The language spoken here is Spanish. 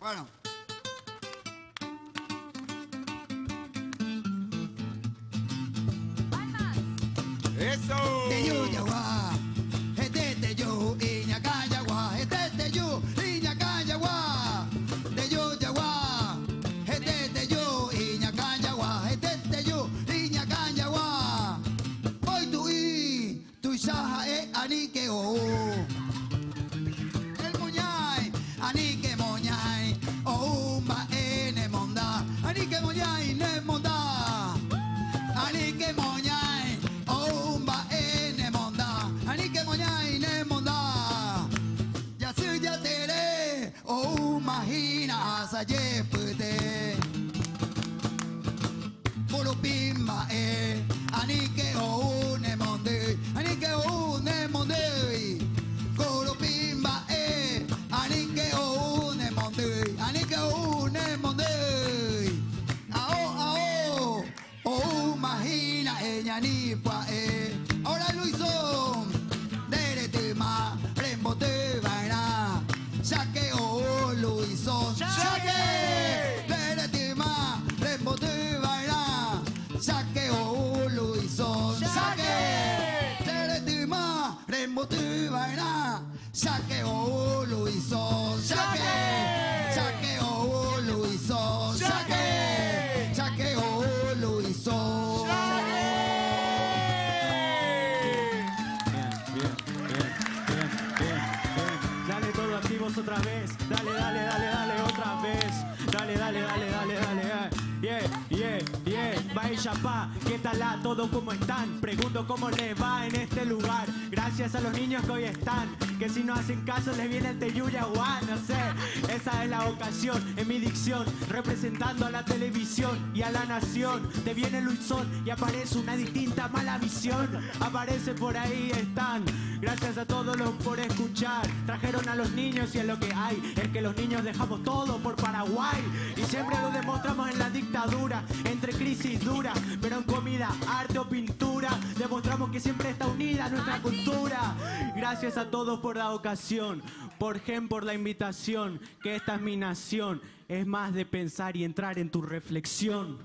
Bueno. ¡Eso! Te yo yagua, te yo iña cayagua, te yo iña cayagua, te yo yagua, te yo iña cayagua, te yo iña cayagua. Hoy tu saja ani que o. El moñay, ani que moñay, o ma ene monda, ani que moñay ne monda, ani que moñay. Mahina sa jepute Molopimba anike o ne monde anike o ne monde Molopimba anike o ne monde anike o ne monde Ao o mahina ñani pa ahora Luisón dere tema rembote vaina saque o Luisón saque dere tema rembote vaina saque o Luisón saque dere tema rembote vaina saque o Luisón saque o Luisón saque o Luisón. Otra vez, dale, dale, dale, dale, otra vez, dale, dale, dale, dale, dale, vaya pa, ¿qué tal a todos cómo están? Pregunto cómo les va en este lugar, gracias a los niños que hoy están, que si no hacen caso les viene el Teyuyaguá, no sé, esa es la ocasión, en mi dicción, representando a la televisión y a la nación, te viene Luisón y aparece una distinta mala visión, aparece por ahí están, gracias a todos los por escuchar, trajeron a los niños y es lo que hay, es que los niños dejamos todo por Paraguay y siempre lo demostramos en la dictadura, entre crisis duras, pero en comida, arte o pintura, demostramos que siempre está unida nuestra cultura. Gracias a todos por la ocasión, por Gen por la invitación, que esta es mi nación, es más de pensar y entrar en tu reflexión.